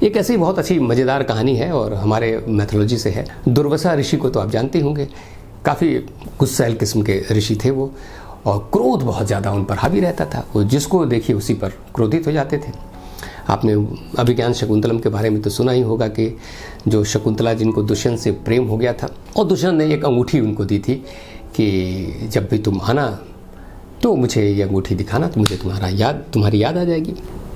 एक ऐसी बहुत अच्छी मज़ेदार कहानी है और हमारे मैथोलॉजी से है। दुर्वासा ऋषि को तो आप जानते होंगे, काफ़ी गुस्सैल किस्म के ऋषि थे वो, और क्रोध बहुत ज़्यादा उन पर हावी रहता था। वो जिसको देखिए उसी पर क्रोधित हो जाते थे। आपने अभिज्ञान शकुंतलम के बारे में तो सुना ही होगा कि जो शकुंतला जिनको दुष्यंत से प्रेम हो गया था, और दुष्यंत ने एक अंगूठी उनको दी थी कि जब भी तुम आना तो मुझे ये अंगूठी दिखाना, तो मुझे तुम्हारी याद आ जाएगी।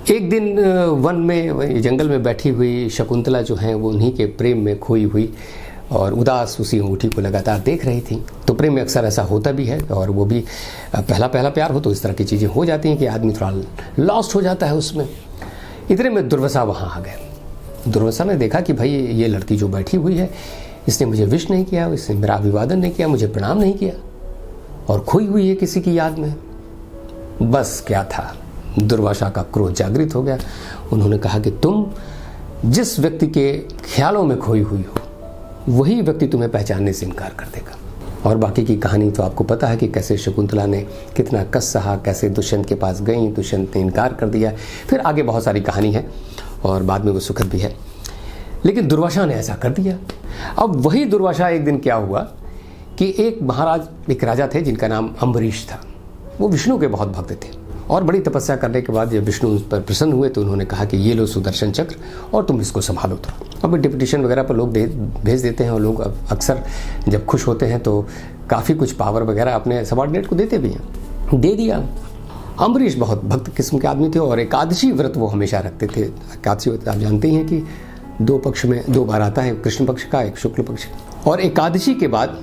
एक दिन वन में, जंगल में बैठी हुई शकुंतला जो है वो उन्हीं के प्रेम में खोई हुई और उदास उसी अंगूठी को लगातार देख रही थी। तो प्रेम में अक्सर ऐसा होता भी है, और वो भी पहला प्यार हो तो इस तरह की चीज़ें हो जाती हैं कि आदमी थोड़ा लॉस्ट हो जाता है उसमें। इतने में दुर्वासा वहाँ आ गए। दुर्वासा ने देखा कि भाई ये लड़की जो बैठी हुई है, इसने मुझे विश नहीं किया, इसने मेरा अभिवादन नहीं किया, मुझे प्रणाम नहीं किया, और खोई हुई है किसी की याद में। बस क्या था, दुर्वासा का क्रोध जागृत हो गया। उन्होंने कहा कि तुम जिस व्यक्ति के ख्यालों में खोई हुई हो, वही व्यक्ति तुम्हें पहचानने से इनकार कर देगा। और बाकी की कहानी तो आपको पता है कि कैसे शकुंतला ने कितना कष्ट सहा, कैसे दुष्यंत के पास गई, दुष्यंत ने इनकार कर दिया। फिर आगे बहुत सारी कहानी है और बाद में वो सुखद भी है, लेकिन दुर्वासा ने ऐसा कर दिया। अब वही दुर्वासा एक दिन क्या हुआ कि एक महाराज, एक राजा थे जिनका नाम अम्बरीश था। वो विष्णु के बहुत भक्त थे, और बड़ी तपस्या करने के बाद जब विष्णु उस पर प्रसन्न हुए तो उन्होंने कहा कि ये लो सुदर्शन चक्र और तुम इसको संभालो। तो अब डिप्यूटेशन वगैरह पर लोग भेज देते हैं, और लोग अक्सर जब खुश होते हैं तो काफ़ी कुछ पावर वगैरह अपने सबॉर्डिनेट को देते भी हैं। दे दिया। अम्बरीश बहुत भक्त किस्म के आदमी थे, और एकादशी व्रत वो हमेशा रखते थे। एकादशी व्रत आप जानते हैं कि 2 पक्ष में 2 बार आता है, कृष्ण पक्ष का, एक शुक्ल पक्ष का। और एकादशी के बाद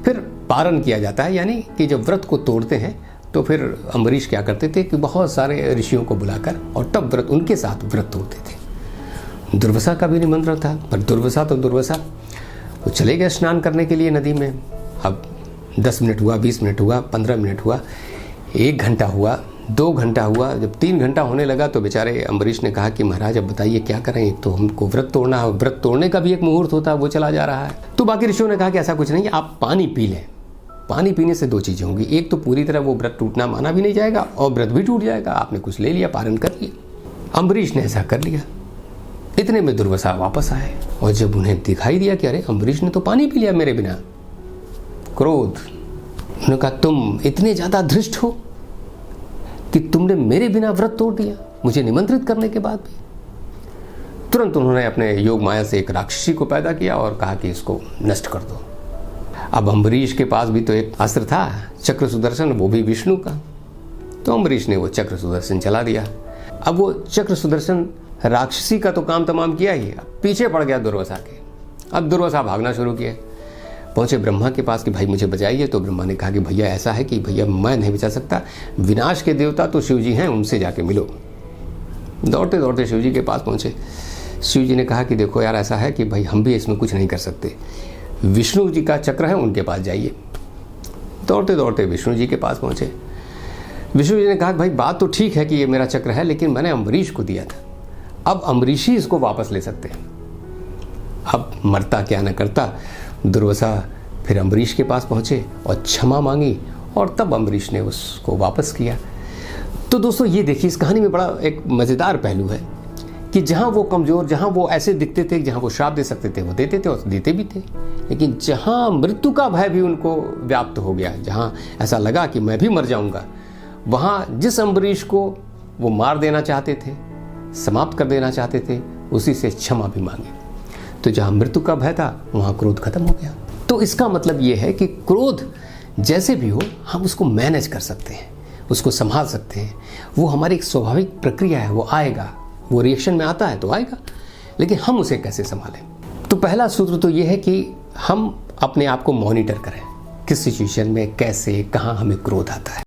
फिर पारण किया जाता है, यानी कि जब व्रत को तोड़ते हैं तो फिर अम्बरीश क्या करते थे कि बहुत सारे ऋषियों को बुलाकर और तब व्रत उनके साथ व्रत तोड़ते थे। दुर्वासा का भी निमंत्रण था, पर दुर्वासा वो चले गए स्नान करने के लिए नदी में। अब 10 मिनट हुआ, 20 मिनट हुआ, 15 मिनट हुआ, 1 घंटा हुआ, 2 घंटा हुआ। जब 3 घंटा होने लगा तो बेचारे अम्बरीश ने कहा कि महाराज अब बताइए क्या करें, एक तो हमको व्रत तोड़ना है, व्रत तोड़ने का भी एक मुहूर्त होता है, वो चला जा रहा है। तो बाकी ऋषियों ने कहा कि ऐसा कुछ नहीं, आप पानी पी लें। पानी पीने से 2 चीज़ें होंगी, एक तो पूरी तरह वो व्रत टूटना माना भी नहीं जाएगा और व्रत भी टूट जाएगा। आपने कुछ ले लिया, पारण कर लिया। अम्बरीश ने ऐसा कर लिया। इतने में दुर्वासा वापस आए, और जब उन्हें दिखाई दिया कि अरे अम्बरीश ने तो पानी पी लिया मेरे बिना, क्रोध। उन्होंने कहा तुम इतने ज़्यादा धृष्ट हो कि तुमने मेरे बिना व्रत तोड़ दिया, मुझे निमंत्रित करने के बाद भी। तुरंत उन्होंने अपने योग माया से एक राक्षसी को पैदा किया और कहा कि इसको नष्ट कर दो। अब अम्बरीश के पास भी तो एक अस्त्र था, चक्र सुदर्शन, वो भी विष्णु का। तो अम्बरीश ने वो चक्र सुदर्शन चला दिया। अब वो चक्र सुदर्शन राक्षसी का तो काम तमाम किया ही, अब पीछे पड़ गया दुर्वासा के। अब दुर्वासा भागना शुरू किया, पहुंचे ब्रह्मा के पास कि भाई मुझे बचाइए। तो ब्रह्मा ने कहा कि भैया ऐसा है कि भैया मैं नहीं बचा सकता, विनाश के देवता तो शिव जी हैं, उनसे जाके मिलो। दौड़ते दौड़ते शिव जी के पास पहुंचे। शिव जी ने कहा कि देखो यार, ऐसा है कि भाई हम भी इसमें कुछ नहीं कर सकते, विष्णु जी का चक्र है, उनके पास जाइए। दौड़ते दौड़ते विष्णु जी के पास पहुंचे। विष्णु जी ने कहा भाई बात तो ठीक है कि ये मेरा चक्र है, लेकिन मैंने अम्बरीश को दिया था, अब अम्बरीश ही इसको वापस ले सकते हैं। अब मरता क्या न करता, दुर्वासा फिर अम्बरीश के पास पहुंचे और क्षमा मांगी, और तब अम्बरीश ने उसको वापस किया। तो दोस्तों ये देखिए, इस कहानी में बड़ा एक मज़ेदार पहलू है कि जहाँ वो कमज़ोर, जहाँ वो ऐसे दिखते थे, जहाँ वो श्राप दे सकते थे वो देते थे और देते भी थे, लेकिन जहाँ मृत्यु का भय भी उनको व्याप्त हो गया, जहाँ ऐसा लगा कि मैं भी मर जाऊँगा, वहाँ जिस अम्बरीश को वो मार देना चाहते थे, समाप्त कर देना चाहते थे, उसी से क्षमा भी मांगी। तो जहाँ मृत्यु का भय था वहाँ क्रोध खत्म हो गया। तो इसका मतलब ये है कि क्रोध जैसे भी हो हम उसको मैनेज कर सकते हैं, उसको संभाल सकते हैं। वो हमारी एक स्वाभाविक प्रक्रिया है, वो आएगा, वो रिएक्शन में आता है तो आएगा, लेकिन हम उसे कैसे संभालें। तो पहला सूत्र तो ये है कि हम अपने आप को मॉनिटर करें, किस सिचुएशन में कैसे कहाँ हमें क्रोध आता है।